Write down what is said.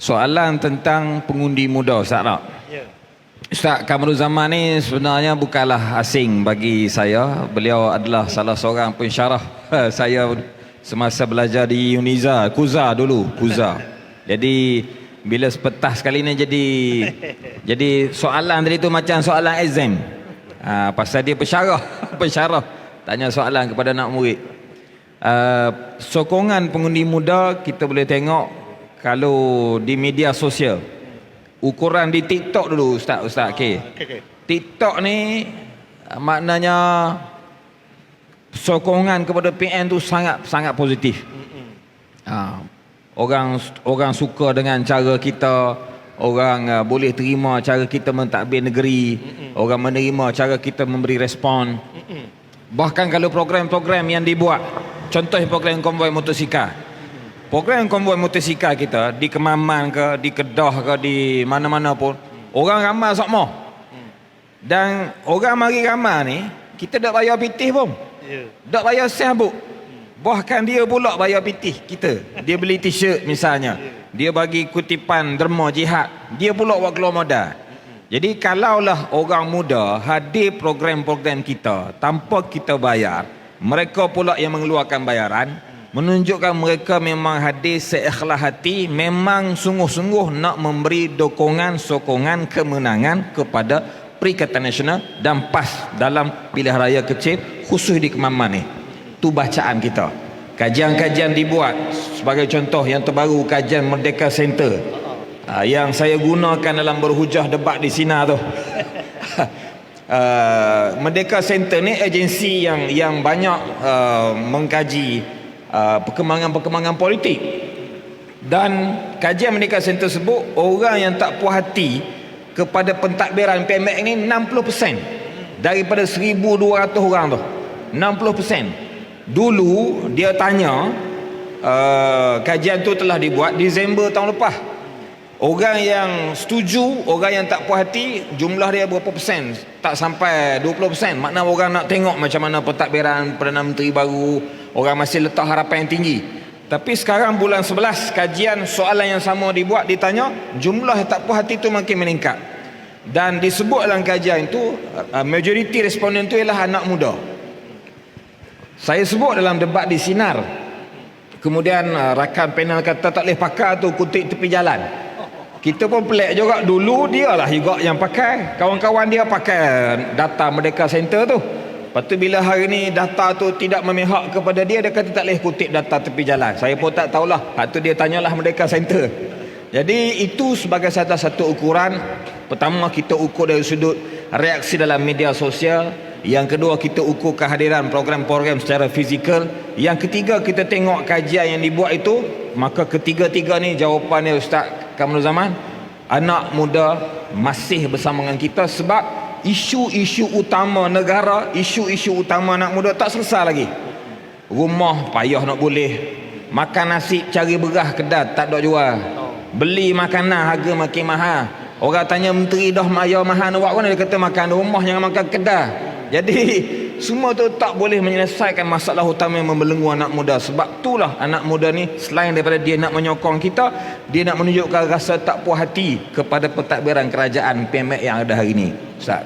Soalan tentang pengundi muda, Ustaz tak? Ya. Ustaz Kamruzaman ni sebenarnya bukanlah asing bagi saya. Beliau adalah salah seorang pensyarah saya semasa belajar di Uniza, Kuza dulu, Kuza. Jadi bila sepetah sekali ni jadi soalan tadi tu macam soalan exam. Pasal dia pensyarah, pensyarah tanya soalan kepada anak murid. Sokongan pengundi muda kita boleh tengok kalau di media sosial. Ukuran di TikTok dulu Ustaz K. TikTok ni maknanya sokongan kepada PN tu sangat positif. Orang suka dengan cara kita, orang boleh terima cara kita mentadbir negeri, orang menerima cara kita memberi respon. Bahkan kalau program-program yang dibuat, contoh program konvoi motosikal. Program konvoi motosikal kita di Kemaman ke, di Kedah ke, di mana-mana pun orang ramai sokmo. Dan orang mari ramai ni kita tak bayar pitih pun. Tak bayar sabuk. Bahkan dia pula bayar pitih kita. Dia beli t-shirt misalnya. Dia bagi kutipan derma jihad. Dia pula buat keluar modal. Jadi kalaulah orang muda hadir program-program kita tanpa kita bayar, mereka pula yang mengeluarkan bayaran, menunjukkan mereka memang hadir seikhlas hati, memang sungguh-sungguh nak memberi dukungan, sokongan, kemenangan kepada Perikatan Nasional dan PAS dalam pilihan raya kecil khusus di Kemaman ni. Tu bacaan kita. Kajian-kajian dibuat, sebagai contoh yang terbaru kajian Merdeka Center yang saya gunakan dalam berhujah debat di Sina tu. Merdeka Center ni agensi yang banyak mengkaji perkembangan-perkembangan politik. Dan kajian Merdeka Center sebut orang yang tak puas hati kepada pentadbiran PMX ni 60% daripada 1,200 orang tu. 60%. Dulu dia tanya, kajian tu telah dibuat Disember tahun lepas. Orang yang setuju, orang yang tak puas hati, jumlah dia berapa persen? Tak sampai 20%. Makna orang nak tengok macam mana pentadbiran Perdana Menteri baru. Orang masih letak harapan yang tinggi. Tapi sekarang bulan 11, kajian soalan yang sama dibuat, ditanya, jumlah yang tak puas hati itu makin meningkat. Dan disebut dalam kajian itu, majoriti responden itu ialah anak muda. Saya sebut dalam debat di Sinar. Kemudian rakan panel kata tak boleh pakai tu kutip tepi jalan. Kita pun pelik juga, dulu dia lah juga yang pakai, kawan-kawan dia pakai data Merdeka Center tu. Lepas tu bila hari ni data tu tidak memihak kepada dia, dia kata tak boleh kutip data tepi jalan. Saya pun tak tahulah. Lepas tu dia tanyalah Merdeka Center. Jadi itu sebagai salah satu ukuran. Pertama, kita ukur dari sudut reaksi dalam media sosial. Yang kedua, kita ukur kehadiran program-program secara fizikal. Yang ketiga, kita tengok kajian yang dibuat itu. Maka ketiga-tiga ni jawapannya Ustaz Kamruzaman, anak muda masih bersama dengan kita sebab isu-isu utama negara, isu-isu utama anak muda tak selesai lagi. Rumah payah nak boleh, makan nasi cari beras kedai tak ada jual, beli makanan harga makin mahal. Orang tanya menteri dah bayar mahal nak buat mana, dia kata makan rumah jangan makan kedai. Jadi semua tu tak boleh menyelesaikan masalah utama yang membelenggu anak muda. Sebab itulah anak muda ni selain daripada dia nak menyokong kita, dia nak menunjukkan rasa tak puas hati kepada pentadbiran kerajaan PMX yang ada hari ni, Ustaz.